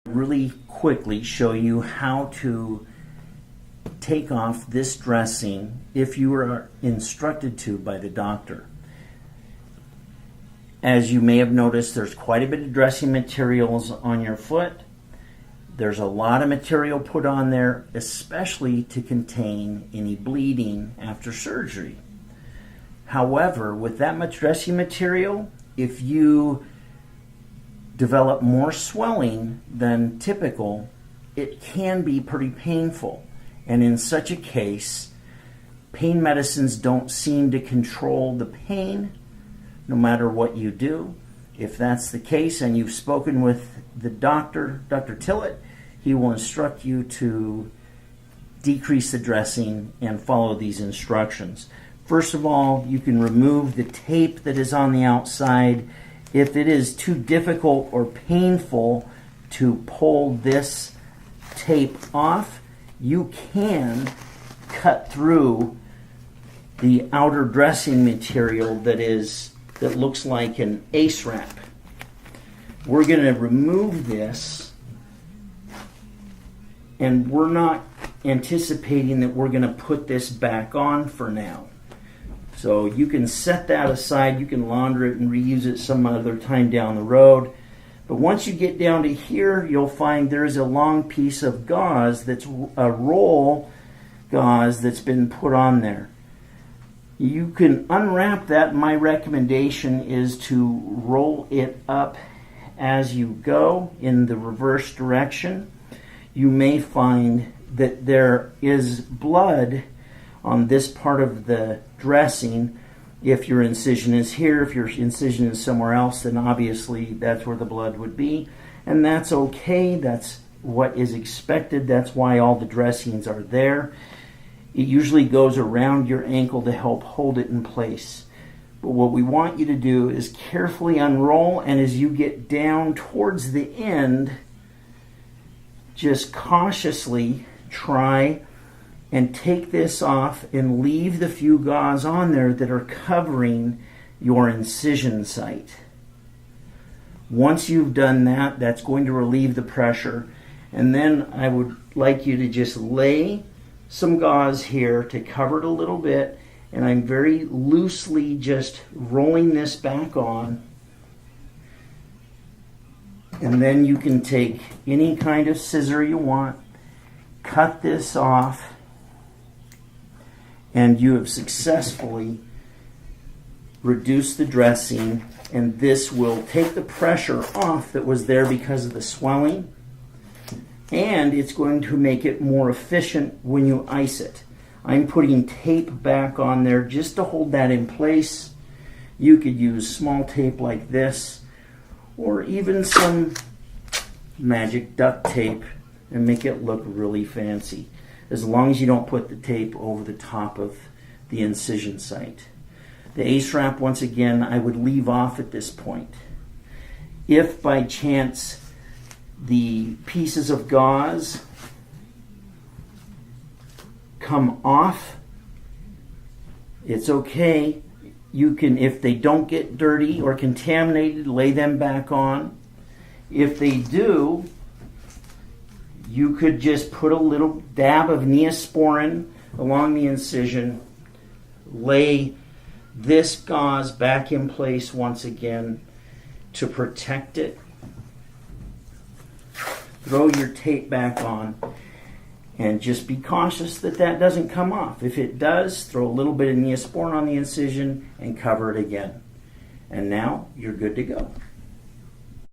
Really quickly show you how to take off this dressing if you are instructed to by the doctor. As you may have noticed, there's quite a bit of dressing materials on your foot. There's a lot of material put on there, especially to contain any bleeding after surgery. However, with that much dressing material, if you develop more swelling than typical, it can be pretty painful. And in such a case, pain medicines don't seem to control the pain no matter what you do. If that's the case and you've spoken with the doctor, Dr. Tillett, he will instruct you to decrease the dressing and follow these instructions. First of all, you can remove the tape that is on the outside. If it is too difficult or painful to pull this tape off, you can cut through the outer dressing material that looks like an ace wrap. We're going to remove this, and we're not anticipating that we're going to put this back on for now. So you can set that aside, you can launder it and reuse it some other time down the road. But once you get down to here, you'll find there's a long piece of gauze that's a roll gauze that's been put on there. You can unwrap that. My recommendation is to roll it up as you go in the reverse direction. You may find that there is blood on this part of the dressing. If your incision is here, if your incision is somewhere else, then obviously that's where the blood would be. And that's okay. That's what is expected. That's why all the dressings are there. It usually goes around your ankle to help hold it in place. But what we want you to do is carefully unroll, and as you get down towards the end, just cautiously try and take this off and leave the few gauze on there that are covering your incision site. Once you've done that, that's going to relieve the pressure. And then I would like you to just lay some gauze here to cover it a little bit, and I'm very loosely just rolling this back on. And then you can take any kind of scissor you want, cut this off, and you have successfully reduced the dressing, and this will take the pressure off that was there because of the swelling, and it's going to make it more efficient when you ice it. I'm putting tape back on there just to hold that in place. You could use small tape like this, or even some magic duct tape and make it look really fancy, as long as you don't put the tape over the top of the incision site. The ace wrap, once again, I would leave off at this point. If by chance the pieces of gauze come off, it's okay. You can, if they don't get dirty or contaminated, lay them back on. If they do, you could just put a little dab of Neosporin along the incision, lay this gauze back in place once again to protect it, throw your tape back on, and just be cautious that that doesn't come off. If it does, throw a little bit of Neosporin on the incision and cover it again. And now you're good to go.